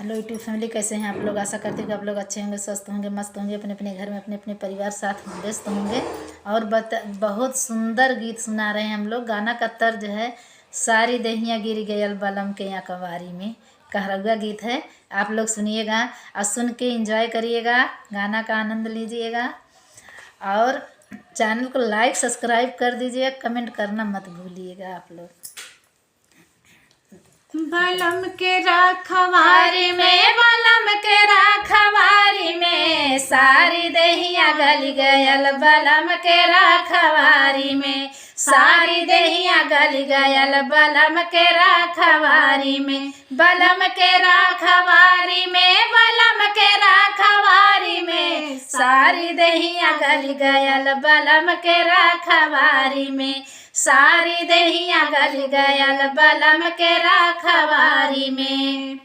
Hello YouTube family, कैसे हैं आप लोग। आशा करते हैं कि आप लोग अच्छे होंगे, स्वस्थ होंगे, मस्त होंगे, अपने अपने घर में अपने अपने परिवार साथ व्यस्त होंगे। और बहुत सुंदर गीत सुना रहे हैं हम लोग। गाना का तर्ज है सारी दहिया गिर गयल बलम के यहाँ कवारी में। कहरौआ गीत है, आप लोग सुनिएगा और सुन के एंजॉय करिएगा, गाना का आनंद लीजिएगा। और चैनल को लाइक सब्सक्राइब कर दीजिएगा, कमेंट करना मत भूलिएगा आप लोग। बलम के रखवारी में, बलम के रखवारी में, सारी दहिया गल गयल बलम के रखवारी में, सारी दहिया गल गयल बलम के रखवारी में, बलम के रखवारी में, बलम के रखवारी में, सारी दहिया गल गयल बलम के रखवारी में, सारी दहिया गल गयल बलम के रखवारी में।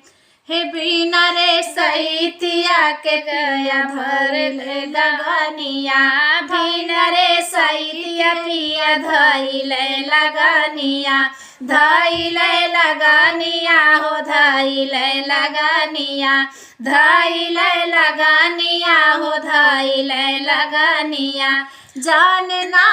हे बिना रे सैतिया के गया भर ले लगनिया, बिना रे सैतिया पिया धई ले लगनिया, धई ले लगनिया हो धई ले लगनिया, धई ले लगनिया हो धई ले लगनिया। जान ना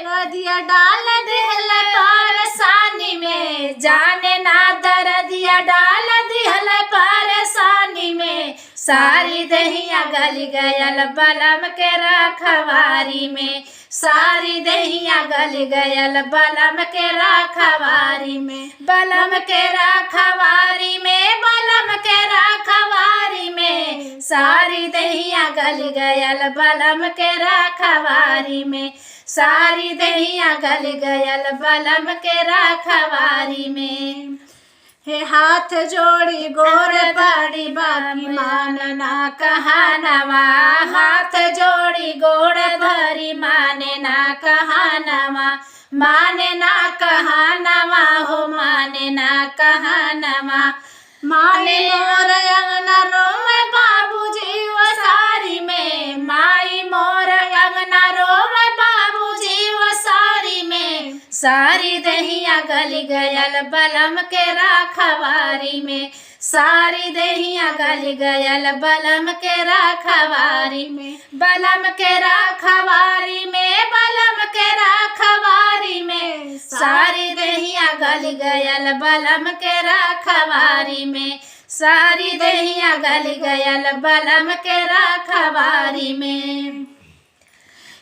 दरदिया डाल दिहल परेशानी में, जाने ना दरदिया डाल दिहल परेशानी में, सारी दहिया गल गयल बलम के रखवारी में, सारी दहिया गल गयल बलम के रखवारी में, बलम के रखवारी में, बलम के रखवारी में, सारी दहिया गल गयल बलम के रखवारी में, सारी दहिया गल गयल बलम के रखवारी में। हे हाथ जोड़ी गोर बड़ी बाकी मानना कहानवा, हाथ जोड़ी गोर धरी माने ना कहानवा, माने ना कहानवा हो माने ना कहानवा। माने मोर अंगना रोवे बाबूजी वो सारी में, माई मोर अंगना रोवे बाबूजी वो सारी में, सारी दहिया गल गयल बलम के रखवारी में, सारी दहिया गल गयल बलम के रखवारी में, बलम के रखवारी में, बलम के रखवारी में, सारी दहिया गल गयल बलम के रखवारी में, सारी दहिया गल गयल बलम के रखवारी में।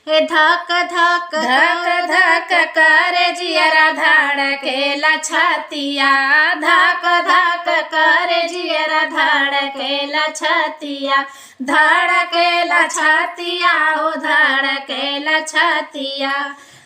हे धक धक धक धक कर जियरा धड़केला छतिया, धक धक कर जियरा धड़केला छतिया, धड़केला छतिया हो धड़केला छतिया।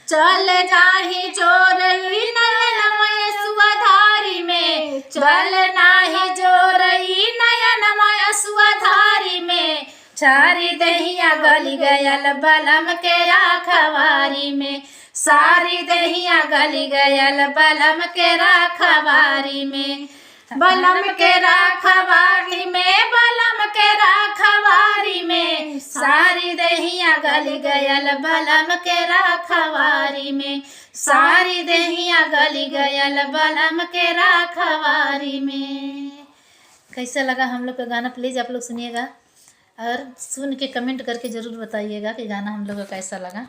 चल नाही जोरई नयनमय सुधारी में, चल नाही जोरई नयनमय सुधारी में, सारी दहिया गल गयल बलम के रखवारी में, सारी दहिया गल गयल बलम के रखवारी में, बलम के रखवारी में, बलम के रखवारी में, सारी दहिया गल गयल बलम के रखवारी में, सारी दहिया गल गयल बलम के रखवारी में। कैसा लगा हम लोग का गाना, प्लीज़ आप लोग सुनिएगा और सुन के कमेंट करके ज़रूर बताइएगा कि गाना हम लोग को कैसा लगा।